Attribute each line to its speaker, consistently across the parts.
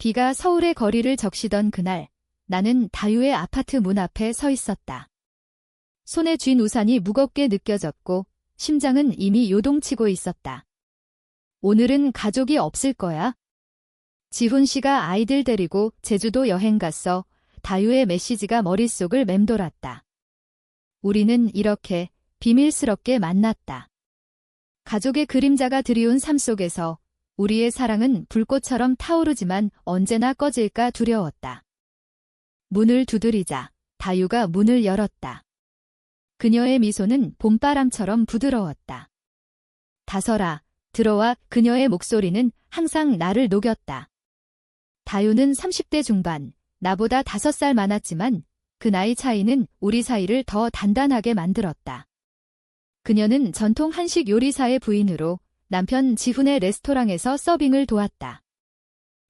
Speaker 1: 비가 서울의 거리를 적시던 그날, 나는 다유의 아파트 문 앞에 서 있었다. 손에 쥔 우산이 무겁게 느껴졌고 심장은 이미 요동치고 있었다. 오늘은 가족이 없을 거야. 지훈 씨가 아이들 데리고 제주도 여행 갔어. 다유의 메시지가 머릿속을 맴돌았다. 우리는 이렇게 비밀스럽게 만났다. 가족의 그림자가 드리운 삶 속에서 우리의 사랑은 불꽃처럼 타오르지만 언제나 꺼질까 두려웠다. 문을 두드리자 다유가 문을 열었다. 그녀의 미소는 봄바람처럼 부드러웠다. 다설아, 들어와. 그녀의 목소리는 항상 나를 녹였다. 다유는 30대 중반, 나보다 5살 많았지만 그 나이 차이는 우리 사이를 더 단단하게 만들었다. 그녀는 전통 한식 요리사의 부인으로 남편 지훈의 레스토랑에서 서빙을 도왔다.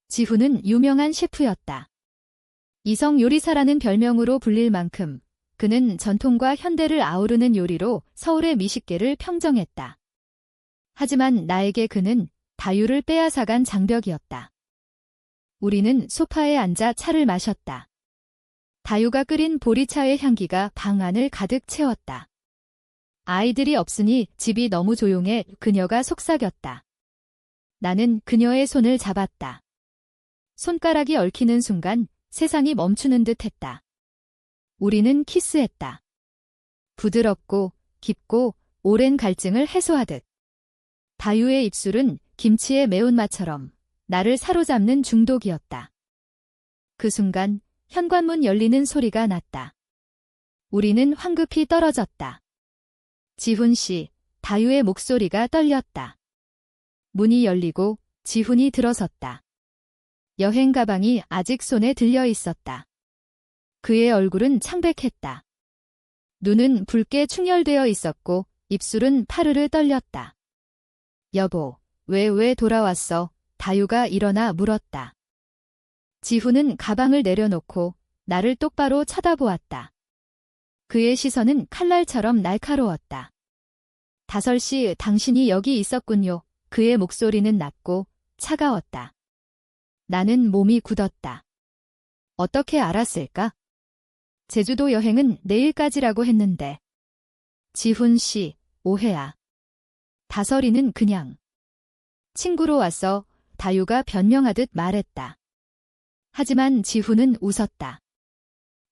Speaker 1: 지훈은 유명한 셰프였다. 이성 요리사라는 별명으로 불릴 만큼 그는 전통과 현대를 아우르는 요리로 서울의 미식계를 평정했다. 하지만 나에게 그는 다유를 빼앗아간 장벽이었다. 우리는 소파에 앉아 차를 마셨다. 다유가 끓인 보리차의 향기가 방 안을 가득 채웠다. 아이들이 없으니 집이 너무 조용해. 그녀가 속삭였다. 나는 그녀의 손을 잡았다. 손가락이 얽히는 순간 세상이 멈추는 듯 했다. 우리는 키스했다. 부드럽고 깊고 오랜 갈증을 해소하듯. 다유의 입술은 김치의 매운맛처럼 나를 사로잡는 중독이었다. 그 순간 현관문 열리는 소리가 났다. 우리는 황급히 떨어졌다. 지훈 씨, 다유의 목소리가 떨렸다. 문이 열리고 지훈이 들어섰다. 여행 가방이 아직 손에 들려 있었다. 그의 얼굴은 창백했다. 눈은 붉게 충혈되어 있었고 입술은 파르르 떨렸다. 여보, 왜 돌아왔어? 다유가 일어나 물었다. 지훈은 가방을 내려놓고 나를 똑바로 쳐다보았다. 그의 시선은 칼날처럼 날카로웠다. 다설씨, 당신이 여기 있었군요. 그의 목소리는 낮고 차가웠다. 나는 몸이 굳었다. 어떻게 알았을까? 제주도 여행은 내일까지라고 했는데. 지훈 씨, 오해야. 다설이는 그냥 친구로 왔어. 다유가 변명하듯 말했다. 하지만 지훈은 웃었다.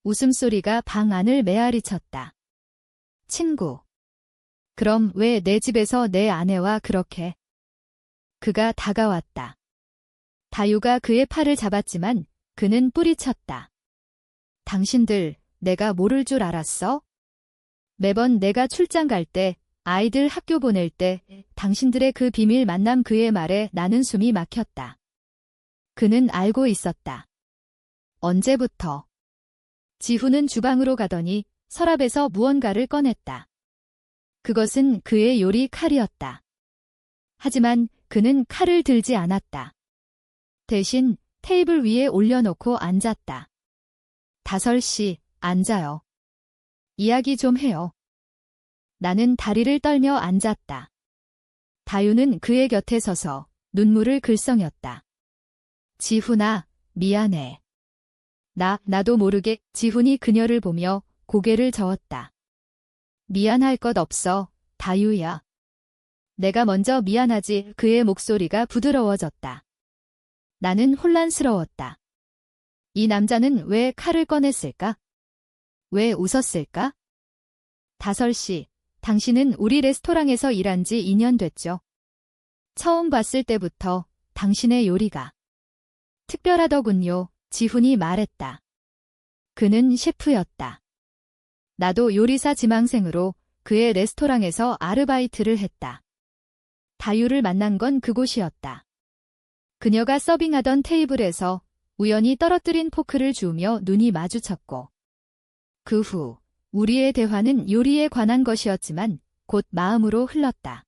Speaker 1: 웃음소리가 방 안을 메아리쳤다. 친구. 그럼 왜 내 집에서 내 아내와 그렇게? 그가 다가왔다. 다유가 그의 팔을 잡았지만 그는 뿌리쳤다. 당신들, 내가 모를 줄 알았어? 매번 내가 출장 갈 때, 아이들 학교 보낼 때, 당신들의 그 비밀 만남. 그의 말에 나는 숨이 막혔다. 그는 알고 있었다. 언제부터? 지훈은 주방으로 가더니 서랍에서 무언가를 꺼냈다. 그것은 그의 요리 칼이었다. 하지만 그는 칼을 들지 않았다. 대신 테이블 위에 올려놓고 앉았다. 다설씨, 앉아요. 이야기 좀 해요. 나는 다리를 떨며 앉았다. 다유는 그의 곁에 서서 눈물을 글썽였다. 지훈아, 미안해. 나도 모르게. 지훈이 그녀를 보며 고개를 저었다. 미안할 것 없어, 다유야. 내가 먼저 미안하지. 그의 목소리가 부드러워졌다. 나는 혼란스러웠다. 이 남자는 왜 칼을 꺼냈을까? 왜 웃었을까? 다설씨, 당신은 우리 레스토랑에서 일한 지 2년 됐죠. 처음 봤을 때부터 당신의 요리가 특별하더군요. 지훈이 말했다. 그는 셰프였다. 나도 요리사 지망생으로 그의 레스토랑에서 아르바이트를 했다. 다유를 만난 건 그곳이었다. 그녀가 서빙하던 테이블에서 우연히 떨어뜨린 포크를 주우며 눈이 마주쳤고 그 후 우리의 대화는 요리에 관한 것이었지만 곧 마음으로 흘렀다.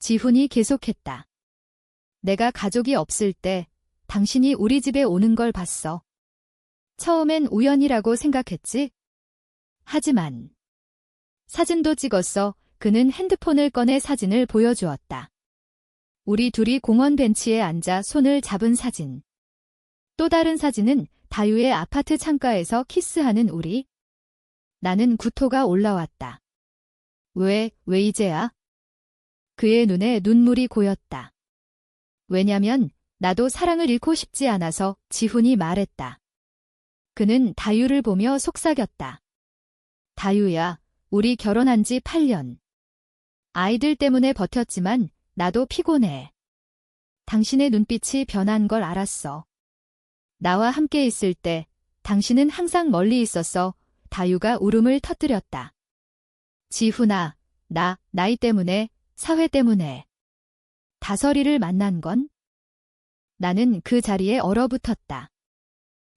Speaker 1: 지훈이 계속했다. 내가 가족이 없을 때 당신이 우리 집에 오는 걸 봤어. 처음엔 우연이라고 생각했지? 하지만 사진도 찍었어. 그는 핸드폰을 꺼내 사진을 보여주었다. 우리 둘이 공원 벤치에 앉아 손을 잡은 사진. 또 다른 사진은 다유의 아파트 창가에서 키스하는 우리. 나는 구토가 올라왔다. 왜 이제야? 그의 눈에 눈물이 고였다. 왜냐면 나도 사랑을 잃고 싶지 않아서. 지훈이 말했다. 그는 다유를 보며 속삭였다. 다유야, 우리 결혼한 지 8년. 아이들 때문에 버텼지만 나도 피곤해. 당신의 눈빛이 변한 걸 알았어. 나와 함께 있을 때 당신은 항상 멀리 있었어. 다유가 울음을 터뜨렸다. 지훈아, 나이 때문에, 사회 때문에. 다설이를 만난 건? 나는 그 자리에 얼어붙었다.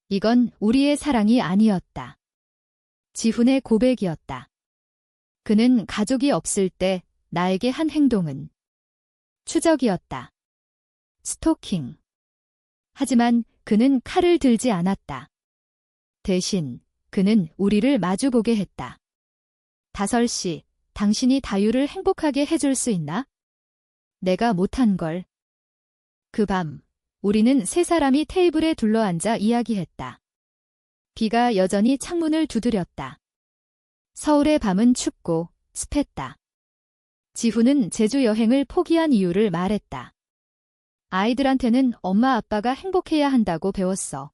Speaker 1: 이건 우리의 사랑이 아니었다. 지훈의 고백이었다. 그는 가족이 없을 때 나에게 한 행동은 추적이었다. 스토킹. 하지만 그는 칼을 들지 않았다. 대신 그는 우리를 마주보게 했다. 다설씨, 당신이 다유를 행복하게 해줄 수 있나? 내가 못한 걸. 그 밤, 우리는 세 사람이 테이블에 둘러앉아 이야기했다. 비가 여전히 창문을 두드렸다. 서울의 밤은 춥고 습했다. 지훈은 제주 여행을 포기한 이유를 말했다. 아이들한테는 엄마 아빠가 행복해야 한다고 배웠어.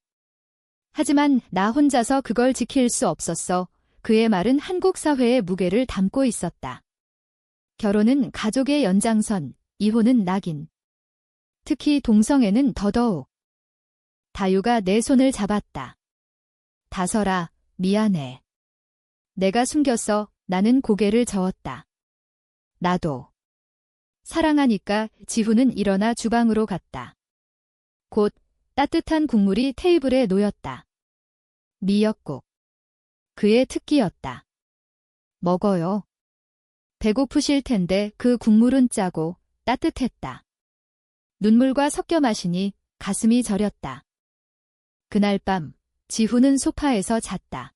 Speaker 1: 하지만 나 혼자서 그걸 지킬 수 없었어. 그의 말은 한국 사회의 무게를 담고 있었다. 결혼은 가족의 연장선, 이혼은 낙인. 특히 동성애는 더더욱. 다유가 내 손을 잡았다. 다설아, 미안해. 내가 숨겼어. 나는 고개를 저었다. 나도. 사랑하니까. 지훈은 일어나 주방으로 갔다. 곧 따뜻한 국물이 테이블에 놓였다. 미역국. 그의 특기였다. 먹어요. 배고프실 텐데. 그 국물은 짜고 따뜻했다. 눈물과 섞여 마시니 가슴이 저렸다. 그날 밤 지훈은 소파에서 잤다.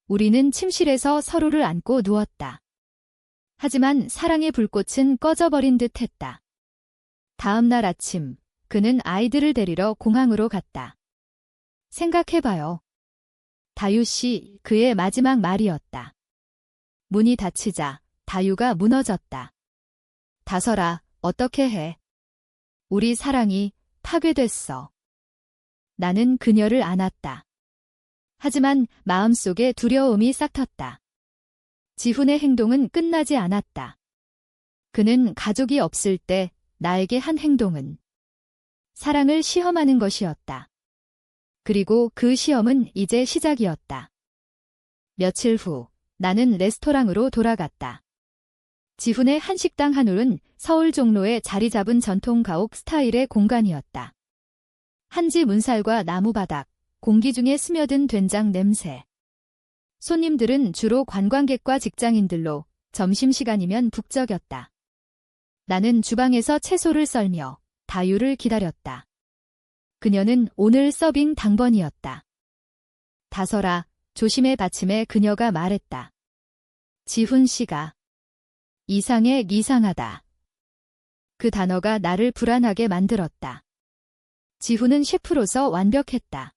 Speaker 1: 우리는 침실에서 서로를 안고 누웠다. 하지만 사랑의 불꽃은 꺼져버린 듯 했다. 다음 날 아침 그는 아이들을 데리러 공항으로 갔다. 생각해봐요. 다유씨, 그의 마지막 말이었다. 문이 닫히자 다유가 무너졌다. 다설아, 어떻게 해? 우리 사랑이 파괴됐어. 나는 그녀를 안았다. 하지만 마음속에 두려움이 싹텄다. 지훈의 행동은 끝나지 않았다. 그는 가족이 없을 때 나에게 한 행동은 사랑을 시험하는 것이었다. 그리고 그 시험은 이제 시작이었다. 며칠 후 나는 레스토랑으로 돌아갔다. 지훈의 한식당 한울은 서울 종로에 자리 잡은 전통 가옥 스타일의 공간이었다. 한지 문살과 나무바닥, 공기 중에 스며든 된장 냄새. 손님들은 주로 관광객과 직장인들로 점심시간이면 북적였다. 나는 주방에서 채소를 썰며 다유를 기다렸다. 그녀는 오늘 서빙 당번이었다. 다설아, 조심해. 받침에 그녀가 말했다. 지훈 씨가 이상하다. 그 단어가 나를 불안하게 만들었다. 지훈은 셰프로서 완벽했다.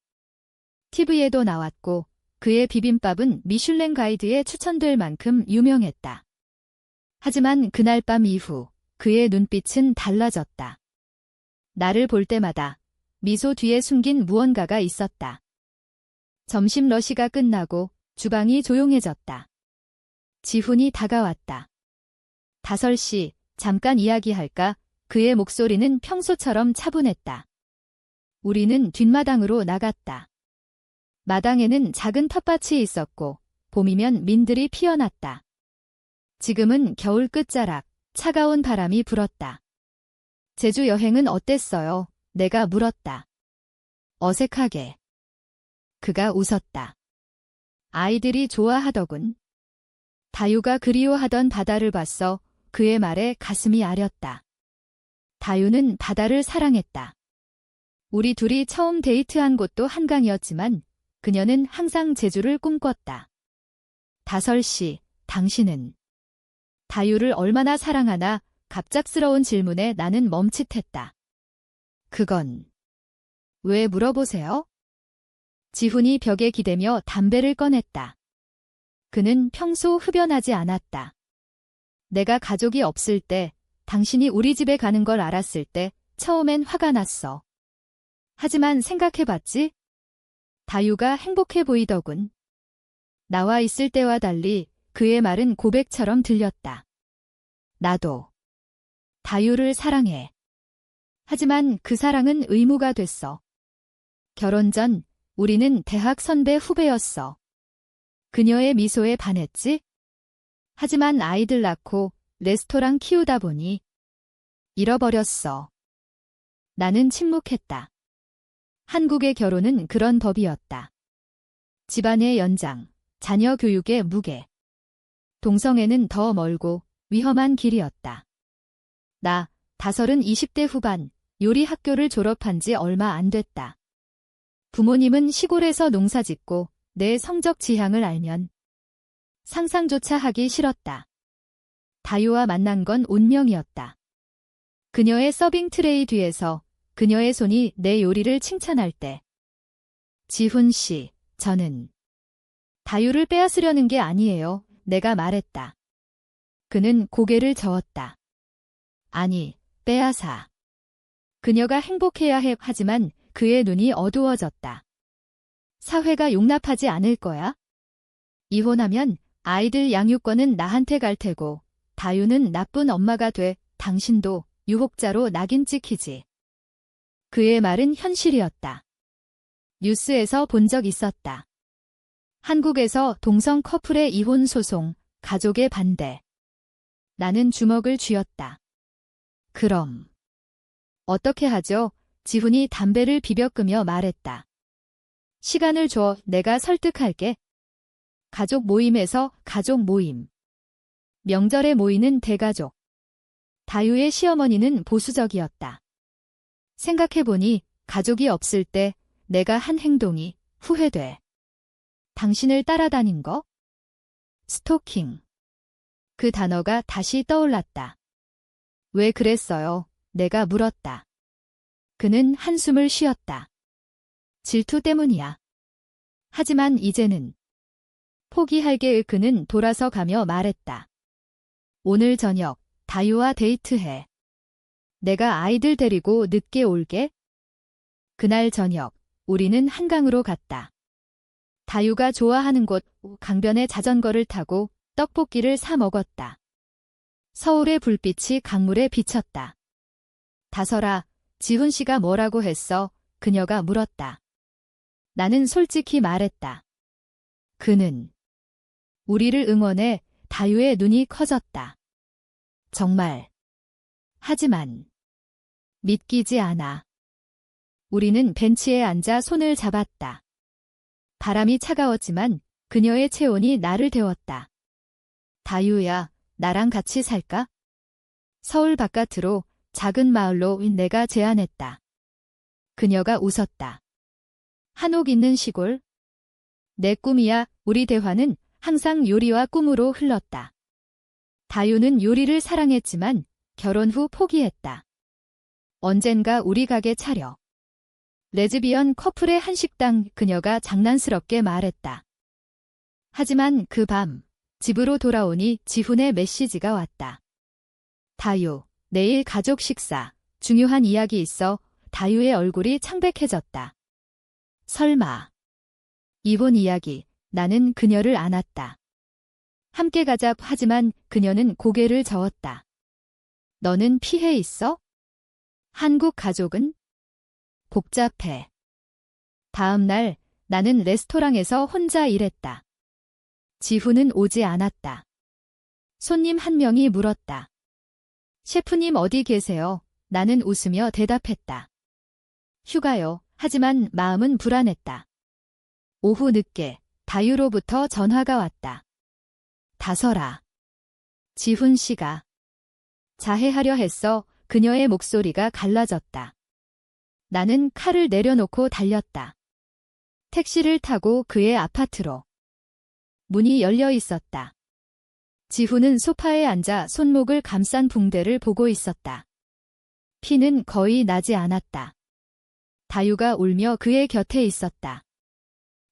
Speaker 1: TV에도 나왔고 그의 비빔밥은 미슐랭 가이드에 추천될 만큼 유명했다. 하지만 그날 밤 이후 그의 눈빛은 달라졌다. 나를 볼 때마다 미소 뒤에 숨긴 무언가가 있었다. 점심 러시가 끝나고 주방이 조용해졌다. 지훈이 다가왔다. 다설씨, 잠깐 이야기할까? 그의 목소리는 평소처럼 차분했다. 우리는 뒷마당으로 나갔다. 마당에는 작은 텃밭이 있었고 봄이면 민들이 피어났다. 지금은 겨울 끝자락, 차가운 바람이 불었다. 제주 여행은 어땠어요? 내가 물었다. 어색하게. 그가 웃었다. 아이들이 좋아하더군. 다유가 그리워하던 바다를 봤어. 그의 말에 가슴이 아렸다. 다유는 바다를 사랑했다. 우리 둘이 처음 데이트한 곳도 한강이었지만 그녀는 항상 제주를 꿈꿨다. 다설씨, 당신은 다유를 얼마나 사랑하나? 갑작스러운 질문에 나는 멈칫했다. 그건 왜 물어보세요? 지훈이 벽에 기대며 담배를 꺼냈다. 그는 평소 흡연하지 않았다. 내가 가족이 없을 때, 당신이 우리 집에 가는 걸 알았을 때 처음엔 화가 났어. 하지만 생각해봤지? 다유가 행복해 보이더군. 나와 있을 때와 달리 그의 말은 고백처럼 들렸다. 나도 다유를 사랑해. 하지만 그 사랑은 의무가 됐어. 결혼 전 우리는 대학 선배 후배였어. 그녀의 미소에 반했지? 하지만 아이들 낳고 레스토랑 키우다 보니 잃어버렸어. 나는 침묵했다. 한국의 결혼은 그런 법이었다. 집안의 연장, 자녀 교육의 무게. 동성애는 더 멀고 위험한 길이었다. 나, 다설은 20대 후반, 요리 학교를 졸업한 지 얼마 안 됐다. 부모님은 시골에서 농사짓고 내 성적 지향을 알면 상상조차 하기 싫었다. 다유와 만난 건 운명이었다. 그녀의 서빙 트레이 뒤에서 그녀의 손이 내 요리를 칭찬할 때. 지훈 씨, 저는 다유를 빼앗으려는 게 아니에요. 내가 말했다. 그는 고개를 저었다. 아니, 빼앗아. 그녀가 행복해야 해. 하지만 그의 눈이 어두워졌다. 사회가 용납하지 않을 거야? 이혼하면 아이들 양육권은 나한테 갈 테고 다유는 나쁜 엄마가 돼. 당신도 유혹자로 낙인 찍히지. 그의 말은 현실이었다. 뉴스에서 본 적 있었다. 한국에서 동성 커플의 이혼 소송, 가족의 반대. 나는 주먹을 쥐었다. 그럼 어떻게 하죠? 지훈이 담배를 비벼끄며 말했다. 시간을 줘. 내가 설득할게. 가족 모임에서 가족 모임. 명절에 모이는 대가족. 다유의 시어머니는 보수적이었다. 생각해보니 가족이 없을 때 내가 한 행동이 후회돼. 당신을 따라다닌 거? 스토킹. 그 단어가 다시 떠올랐다. 왜 그랬어요? 내가 물었다. 그는 한숨을 쉬었다. 질투 때문이야. 하지만 이제는 포기할게. 그는 돌아서 가며 말했다. 오늘 저녁 다유와 데이트해. 내가 아이들 데리고 늦게 올게. 그날 저녁 우리는 한강으로 갔다. 다유가 좋아하는 곳 강변에 자전거를 타고 떡볶이를 사 먹었다. 서울의 불빛이 강물에 비쳤다. 다설아, 지훈 씨가 뭐라고 했어? 그녀가 물었다. 나는 솔직히 말했다. 그는 우리를 응원해. 다유의 눈이 커졌다. 정말. 하지만 믿기지 않아. 우리는 벤치에 앉아 손을 잡았다. 바람이 차가웠지만 그녀의 체온이 나를 데웠다. 다유야, 나랑 같이 살까? 서울 바깥으로 작은 마을로 내가 제안했다. 그녀가 웃었다. 한옥 있는 시골? 내 꿈이야. 우리 대화는 항상 요리와 꿈으로 흘렀다. 다유는 요리를 사랑했지만 결혼 후 포기했다. 언젠가 우리 가게 차려. 레즈비언 커플의 한식당. 그녀가 장난스럽게 말했다. 하지만 그 밤 집으로 돌아오니 지훈의 메시지가 왔다. 다유, 내일 가족 식사. 중요한 이야기 있어. 다유의 얼굴이 창백해졌다. 설마. 이혼 이야기. 나는 그녀를 안았다. 함께 가자. 하지만 그녀는 고개를 저었다. 너는 피해 있어? 한국 가족은? 복잡해. 다음 날 나는 레스토랑에서 혼자 일했다. 지훈은 오지 않았다. 손님 한 명이 물었다. 셰프님 어디 계세요? 나는 웃으며 대답했다. 휴가요. 하지만 마음은 불안했다. 오후 늦게 다유로부터 전화가 왔다. 다설아. 지훈 씨가 자해하려 했어. 그녀의 목소리가 갈라졌다. 나는 칼을 내려놓고 달렸다. 택시를 타고 그의 아파트로. 문이 열려 있었다. 지훈은 소파에 앉아 손목을 감싼 붕대를 보고 있었다. 피는 거의 나지 않았다. 다유가 울며 그의 곁에 있었다.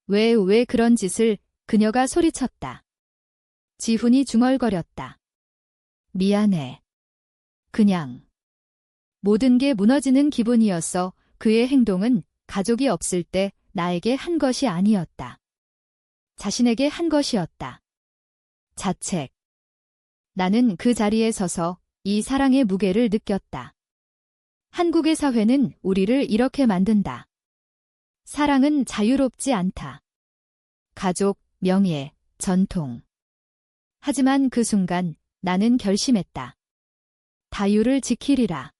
Speaker 1: 왜 그런 짓을, 그녀가 소리쳤다. 지훈이 중얼거렸다. 미안해. 그냥. 모든 게 무너지는 기분이었어. 그의 행동은 가족이 없을 때 나에게 한 것이 아니었다. 자신에게 한 것이었다. 자책. 나는 그 자리에 서서 이 사랑의 무게를 느꼈다. 한국의 사회는 우리를 이렇게 만든다. 사랑은 자유롭지 않다. 가족, 명예, 전통. 하지만 그 순간 나는 결심했다. 다유를 지키리라.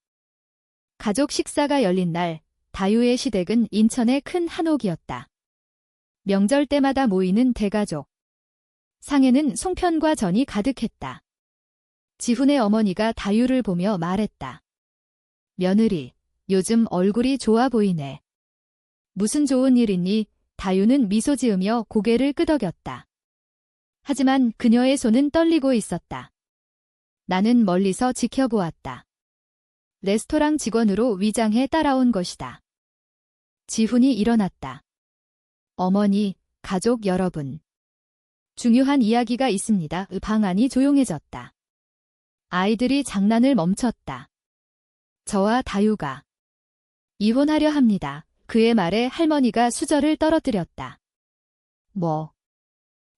Speaker 1: 가족 식사가 열린 날, 다유의 시댁은 인천의 큰 한옥이었다. 명절 때마다 모이는 대가족. 상에는 송편과 전이 가득했다. 지훈의 어머니가 다유를 보며 말했다. 며느리, 요즘 얼굴이 좋아 보이네. 무슨 좋은 일 있니? 다유는 미소 지으며 고개를 끄덕였다. 하지만 그녀의 손은 떨리고 있었다. 나는 멀리서 지켜보았다. 레스토랑 직원으로 위장해 따라온 것이다. 지훈이 일어났다. 어머니, 가족 여러분. 중요한 이야기가 있습니다. 방 안이 조용해졌다. 아이들이 장난을 멈췄다. 저와 다유가 이혼하려 합니다. 그의 말에 할머니가 수저를 떨어뜨렸다. 뭐?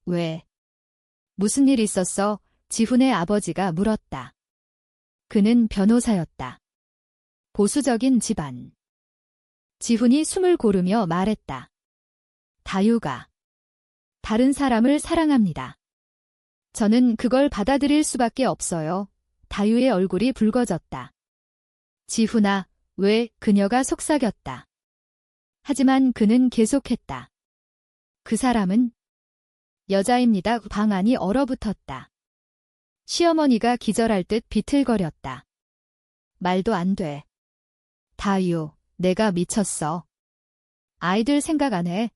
Speaker 1: 왜? 무슨 일 있었어? 지훈의 아버지가 물었다. 그는 변호사였다. 보수적인 집안. 지훈이 숨을 고르며 말했다. 다유가 다른 사람을 사랑합니다. 저는 그걸 받아들일 수밖에 없어요. 다유의 얼굴이 붉어졌다. 지훈아, 왜? 그녀가 속삭였다. 하지만 그는 계속했다. 그 사람은 여자입니다. 방 안이 얼어붙었다. 시어머니가 기절할 듯 비틀거렸다. 말도 안 돼. 다유, 내가 미쳤어. 아이들 생각 안 해.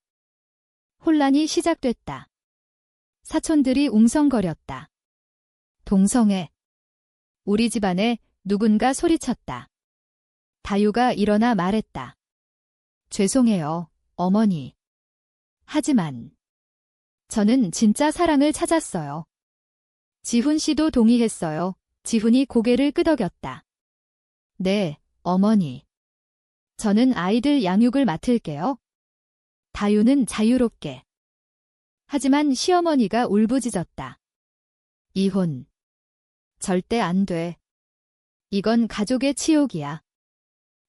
Speaker 1: 혼란이 시작됐다. 사촌들이 웅성거렸다. 동성애. 우리 집안에 누군가 소리쳤다. 다유가 일어나 말했다. 죄송해요, 어머니. 하지만 저는 진짜 사랑을 찾았어요. 지훈 씨도 동의했어요. 지훈이 고개를 끄덕였다. 네, 어머니. 저는 아이들 양육을 맡을게요. 다유는 자유롭게. 하지만 시어머니가 울부짖었다. 이혼. 절대 안 돼. 이건 가족의 치욕이야.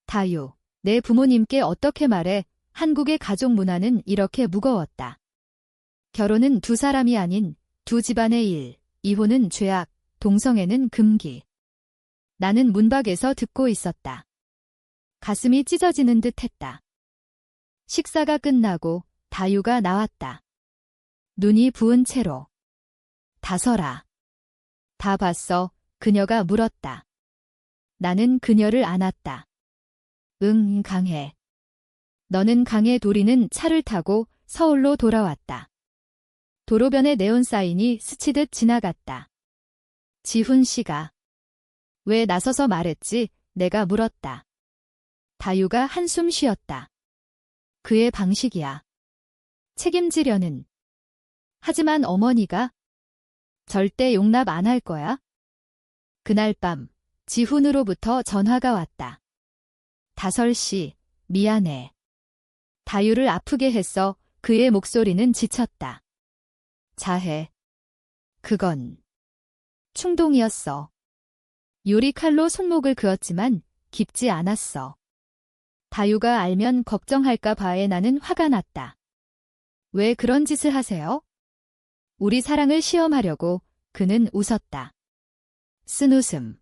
Speaker 1: 다유, 내 부모님께 어떻게 말해? 한국의 가족 문화는 이렇게 무거웠다. 결혼은 두 사람이 아닌 두 집안의 일, 이혼은 죄악, 동성애는 금기. 나는 문밖에서 듣고 있었다. 가슴이 찢어지는 듯 했다. 식사가 끝나고 다유가 나왔다. 눈이 부은 채로. 다설아. 다 봤어. 그녀가 물었다. 나는 그녀를 안았다. 응, 강해. 너는 강해. 도리는 차를 타고 서울로 돌아왔다. 도로변에 네온 사인이 스치듯 지나갔다. 지훈 씨가. 왜 나서서 말했지? 내가 물었다. 다유가 한숨 쉬었다. 그의 방식이야. 책임지려는. 하지만 어머니가 절대 용납 안 할 거야. 그날 밤 지훈으로부터 전화가 왔다. 다설 씨, 미안해. 다유를 아프게 했어. 그의 목소리는 지쳤다. 자해. 그건 충동이었어. 요리칼로 손목을 그었지만 깊지 않았어. 다유가 알면 걱정할까 봐에 나는 화가 났다. 왜 그런 짓을 하세요? 우리 사랑을 시험하려고. 그는 웃었다. 쓴웃음.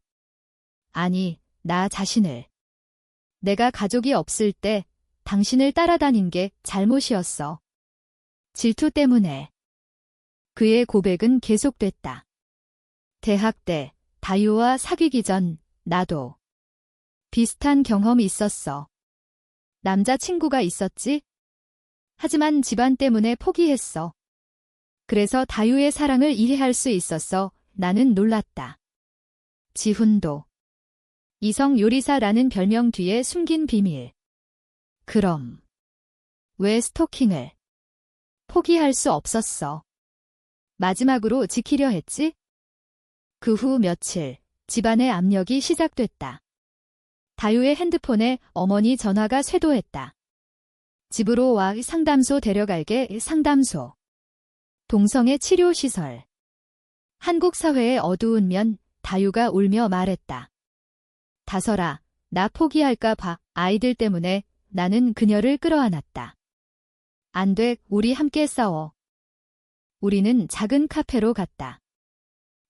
Speaker 1: 아니, 나 자신을. 내가 가족이 없을 때 당신을 따라다닌 게 잘못이었어. 질투 때문에. 그의 고백은 계속됐다. 대학 때 다유와 사귀기 전 나도 비슷한 경험이 있었어. 남자친구가 있었지? 하지만 집안 때문에 포기했어. 그래서 다유의 사랑을 이해할 수 있었어. 나는 놀랐다. 지훈도. 이성 요리사라는 별명 뒤에 숨긴 비밀. 그럼 왜 스토킹을 포기할 수 없었어? 마지막으로 지키려 했지? 그 후 며칠, 집안의 압력이 시작됐다. 다유의 핸드폰에 어머니 전화가 쇄도했다. 집으로 와 상담소 데려갈게 상담소. 동성애 치료시설. 한국 사회의 어두운 면 다유가 울며 말했다. 다설아, 나 포기할까 봐 아이들 때문에 나는 그녀를 끌어안았다. 안 돼, 우리 함께 싸워. 우리는 작은 카페로 갔다.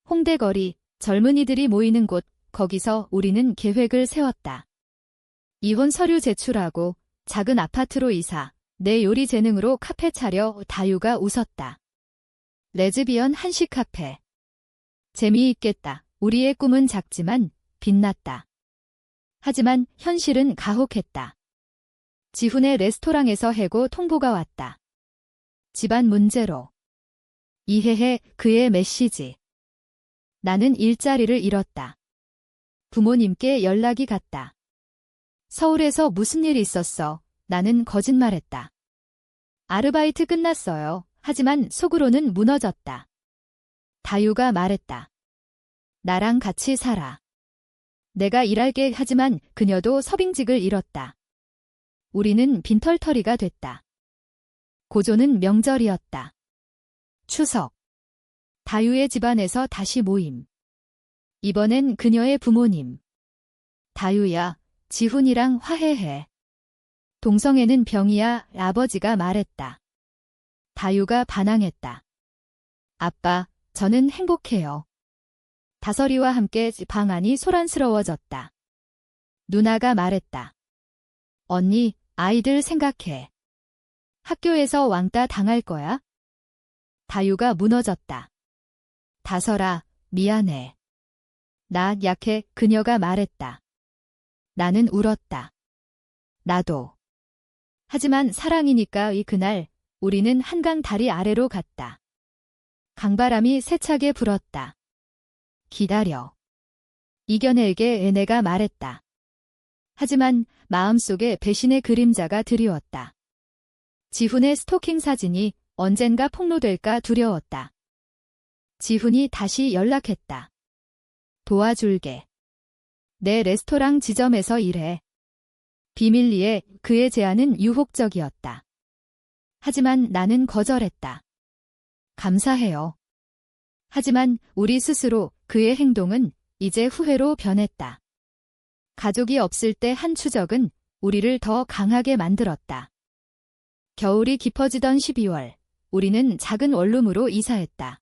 Speaker 1: 홍대 거리, 젊은이들이 모이는 곳, 거기서 우리는 계획을 세웠다. 이혼 서류 제출하고 작은 아파트로 이사, 내 요리 재능으로 카페 차려. 다유가 웃었다. 레즈비언 한식 카페. 재미있겠다. 우리의 꿈은 작지만 빛났다. 하지만 현실은 가혹했다. 지훈의 레스토랑에서 해고 통보가 왔다. 집안 문제로. 이해해. 그의 메시지. 나는 일자리를 잃었다. 부모님께 연락이 갔다. 서울에서 무슨 일 있었어? 나는 거짓말했다. 아르바이트 끝났어요. 하지만 속으로는 무너졌다. 다유가 말했다. 나랑 같이 살아. 내가 일할게. 하지만 그녀도 서빙직을 잃었다. 우리는 빈털터리가 됐다. 고조는 명절이었다. 추석. 다유의 집안에서 다시 모임. 이번엔 그녀의 부모님. 다유야, 지훈이랑 화해해. 동성애는 병이야. 아버지가 말했다. 다유가 반항했다. 아빠, 저는 행복해요. 다설이와 함께 방 안이 소란스러워졌다. 누나가 말했다. 언니, 아이들 생각해. 학교에서 왕따 당할 거야? 다유가 무너졌다. 다설아, 미안해. 나 약해. 그녀가 말했다. 나는 울었다. 나도. 하지만 사랑이니까. 그날 우리는 한강 다리 아래로 갔다. 강바람이 세차게 불었다. 기다려. 이겨낼게. 내가 말했다. 하지만 마음속에 배신의 그림자가 드리웠다. 지훈의 스토킹 사진이 언젠가 폭로될까 두려웠다. 지훈이 다시 연락했다. 도와줄게. 내 레스토랑 지점에서 일해. 비밀리에. 그의 제안은 유혹적이었다. 하지만 나는 거절했다. 감사해요. 하지만 우리 스스로 그의 행동은 이제 후회로 변했다. 가족이 없을 때 한 추적은 우리를 더 강하게 만들었다. 겨울이 깊어지던 12월, 우리는 작은 원룸으로 이사했다.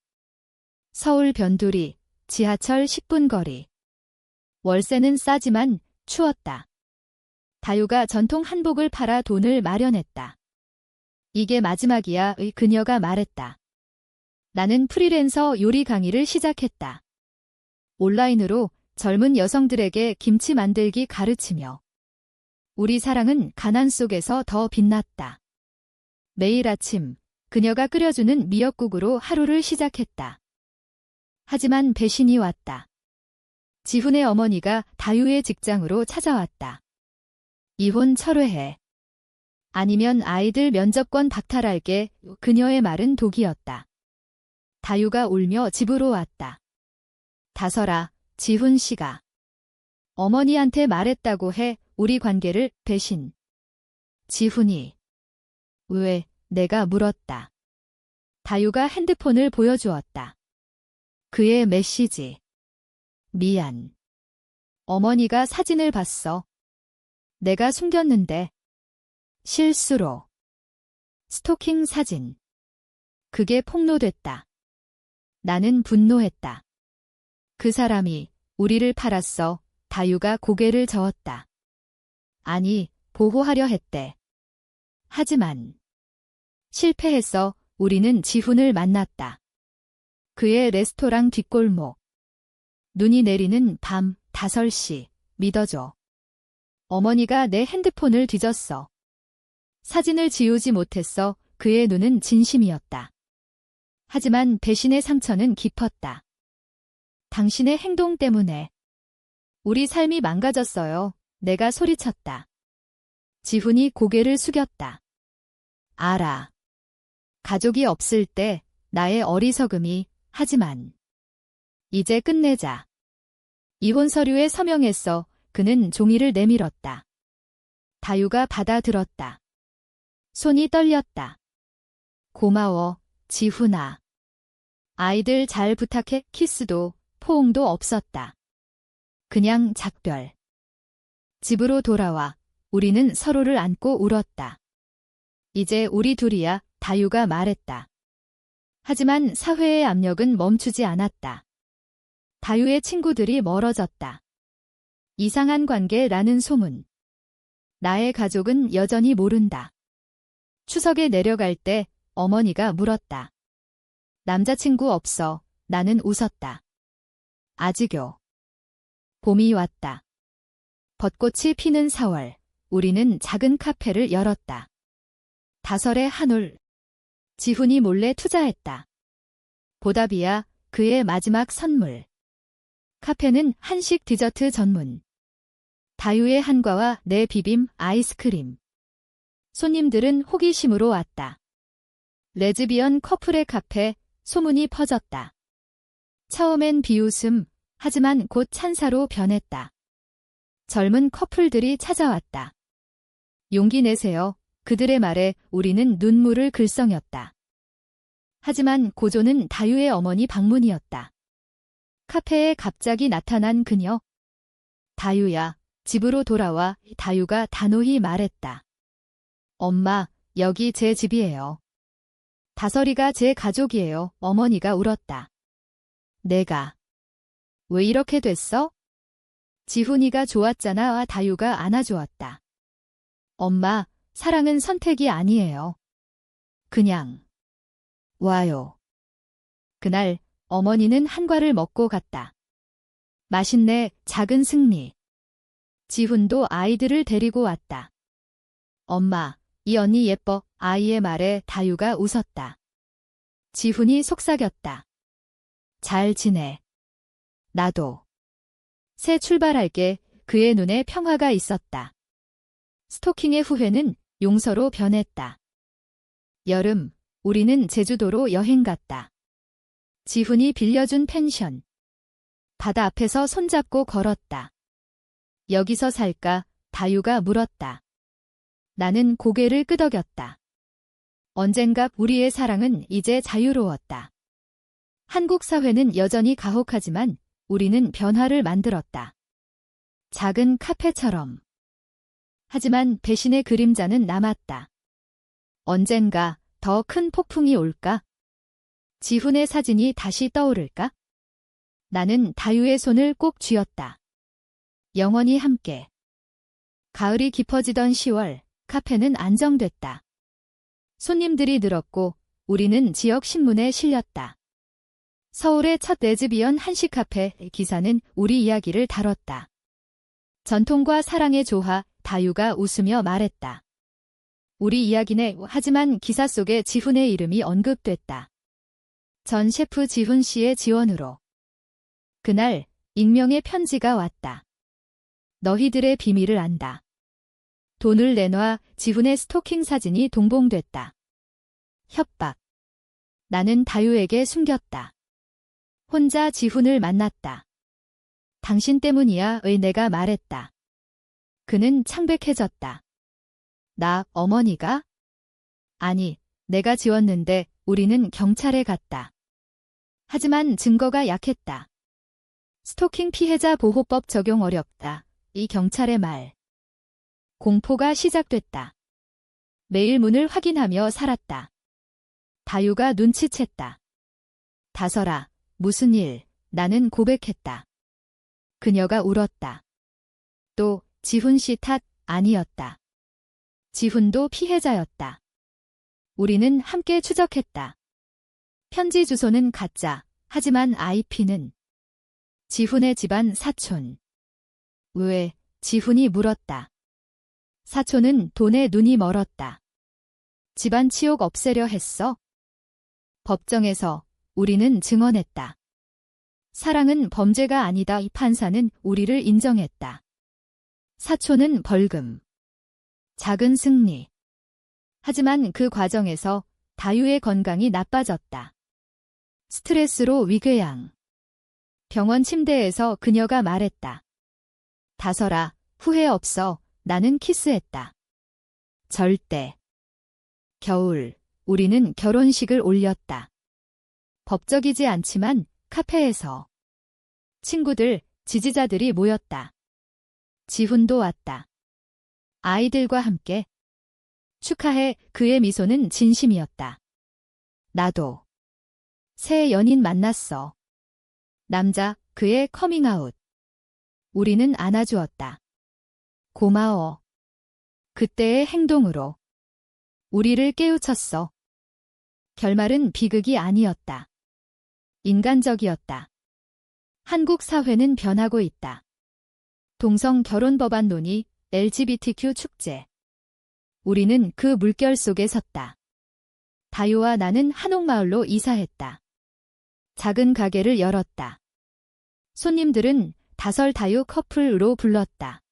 Speaker 1: 서울 변두리, 지하철 10분 거리. 월세는 싸지만 추웠다. 다유가 전통 한복을 팔아 돈을 마련했다. 이게 마지막이야. 그녀가 말했다. 나는 프리랜서 요리 강의를 시작했다. 온라인으로 젊은 여성들에게 김치 만들기 가르치며. 우리 사랑은 가난 속에서 더 빛났다. 매일 아침 그녀가 끓여주는 미역국으로 하루를 시작했다. 하지만 배신이 왔다. 지훈의 어머니가 다유의 직장으로 찾아왔다. 이혼 철회해. 아니면 아이들 면접권 박탈할게. 그녀의 말은 독이었다. 다유가 울며 집으로 왔다. 다설아, 지훈 씨가 어머니한테 말했다고 해. 우리 관계를 배신. 지훈이. 왜? 내가 물었다. 다유가 핸드폰을 보여주었다. 그의 메시지. 미안. 어머니가 사진을 봤어. 내가 숨겼는데. 실수로. 스토킹 사진. 그게 폭로됐다. 나는 분노했다. 그 사람이 우리를 팔았어. 다유가 고개를 저었다. 아니, 보호하려 했대. 하지만 실패했어. 우리는 지훈을 만났다. 그의 레스토랑 뒷골목. 눈이 내리는 밤 5시. 믿어줘. 어머니가 내 핸드폰을 뒤졌어. 사진을 지우지 못했어. 그의 눈은 진심이었다. 하지만 배신의 상처는 깊었다. 당신의 행동 때문에 우리 삶이 망가졌어요. 내가 소리쳤다. 지훈이 고개를 숙였다. 알아. 가족이 없을 때 나의 어리석음이, 하지만 이제 끝내자. 이혼 서류에 서명했어. 그는 종이를 내밀었다. 다유가 받아들었다. 손이 떨렸다. 고마워, 지훈아. 아이들 잘 부탁해. 키스도 포옹도 없었다. 그냥 작별. 집으로 돌아와 우리는 서로를 안고 울었다. 이제 우리 둘이야, 다유가 말했다. 하지만 사회의 압력은 멈추지 않았다. 다유의 친구들이 멀어졌다. 이상한 관계라는 소문. 나의 가족은 여전히 모른다. 추석에 내려갈 때 어머니가 물었다. 남자친구 없어. 나는 웃었다. 아직요. 봄이 왔다. 벚꽃이 피는 4월, 우리는 작은 카페를 열었다. 다설의 한올. 지훈이 몰래 투자했다. 보답이야, 그의 마지막 선물. 카페는 한식 디저트 전문. 다유의 한과와 내 비빔 아이스크림. 손님들은 호기심으로 왔다. 레즈비언 커플의 카페, 소문이 퍼졌다. 처음엔 비웃음, 하지만 곧 찬사로 변했다. 젊은 커플들이 찾아왔다. 용기 내세요. 그들의 말에 우리는 눈물을 글썽였다. 하지만 고조는 다유의 어머니 방문이었다. 카페에 갑자기 나타난 그녀. 다유야, 집으로 돌아와. 다유가 단호히 말했다. 엄마, 여기 제 집이에요. 다설이가 제 가족이에요. 어머니가 울었다. 내가 왜 이렇게 됐어? 지훈이가 좋았잖아. 다유가 안아주었다. 엄마, 사랑은 선택이 아니에요. 그냥 와요. 그날 어머니는 한과를 먹고 갔다. 맛있네. 작은 승리. 지훈도 아이들을 데리고 왔다. 엄마, 이 언니 예뻐. 아이의 말에 다유가 웃었다. 지훈이 속삭였다. 잘 지내. 나도. 새 출발할게. 그의 눈에 평화가 있었다. 스토킹의 후회는 용서로 변했다. 여름, 우리는 제주도로 여행 갔다. 지훈이 빌려준 펜션. 바다 앞에서 손잡고 걸었다. 여기서 살까? 다유가 물었다. 나는 고개를 끄덕였다. 언젠가 우리의 사랑은 이제 자유로웠다. 한국 사회는 여전히 가혹하지만 우리는 변화를 만들었다. 작은 카페처럼. 하지만 배신의 그림자는 남았다. 언젠가 더 큰 폭풍이 올까? 지훈의 사진이 다시 떠오를까? 나는 다유의 손을 꼭 쥐었다. 영원히 함께. 가을이 깊어지던 10월, 카페는 안정됐다. 손님들이 늘었고 우리는 지역 신문에 실렸다. 서울의 첫 레즈비언 한식 카페 기사는 우리 이야기를 다뤘다. 전통과 사랑의 조화, 다유가 웃으며 말했다. 우리 이야기네. 하지만 기사 속에 지훈의 이름이 언급됐다. 전 셰프 지훈 씨의 지원으로. 그날 익명의 편지가 왔다. 너희들의 비밀을 안다. 돈을 내놔. 지훈의 스토킹 사진이 동봉됐다. 협박. 나는 다유에게 숨겼다. 혼자 지훈을 만났다. 당신 때문이야. 내가 말했다. 그는 창백해졌다. 나, 어머니가? 아니, 내가 지웠는데 우리는 경찰에 갔다. 하지만 증거가 약했다. 스토킹 피해자 보호법 적용 어렵다. 이 경찰의 말. 공포가 시작됐다. 매일 문을 확인하며 살았다. 다유가 눈치챘다. 다설아, 무슨 일? 나는 고백했다. 그녀가 울었다. 또 지훈 씨 탓 아니었다. 지훈도 피해자였다. 우리는 함께 추적했다. 편지 주소는 가짜, 하지만 IP는 지훈의 집안 사촌. 왜? 지훈이 물었다. 사촌은 돈에 눈이 멀었다. 집안 치욕 없애려 했어? 법정에서 우리는 증언했다. 사랑은 범죄가 아니다. 이 판사는 우리를 인정했다. 사촌은 벌금. 작은 승리. 하지만 그 과정에서 다유의 건강이 나빠졌다. 스트레스로 위궤양. 병원 침대에서 그녀가 말했다. 다설아, 후회 없어. 나는 키스했다. 절대. 겨울, 우리는 결혼식을 올렸다. 법적이지 않지만 카페에서. 친구들, 지지자들이 모였다. 지훈도 왔다. 아이들과 함께. 축하해. 그의 미소는 진심이었다. 나도. 새 연인 만났어. 남자, 그의 커밍아웃. 우리는 안아주었다. 고마워. 그때의 행동으로. 우리를 깨우쳤어. 결말은 비극이 아니었다. 인간적이었다. 한국 사회는 변하고 있다. 동성 결혼 법안 논의, LGBTQ 축제. 우리는 그 물결 속에 섰다. 다유와 나는 한옥마을로 이사했다. 작은 가게를 열었다. 손님들은 다설 다유 커플로 불렀다.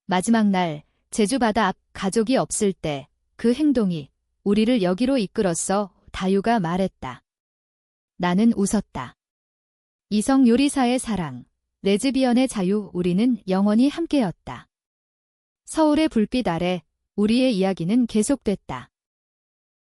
Speaker 1: 마지막 날, 제주 바다 앞 가족이 없을 때 그 행동이 우리를 여기로 이끌었어. 다유가 말했다. 나는 웃었다. 이성 요리사의 사랑, 레즈비언의 자유, 우리는 영원히 함께였다. 서울의 불빛 아래 우리의 이야기는 계속됐다.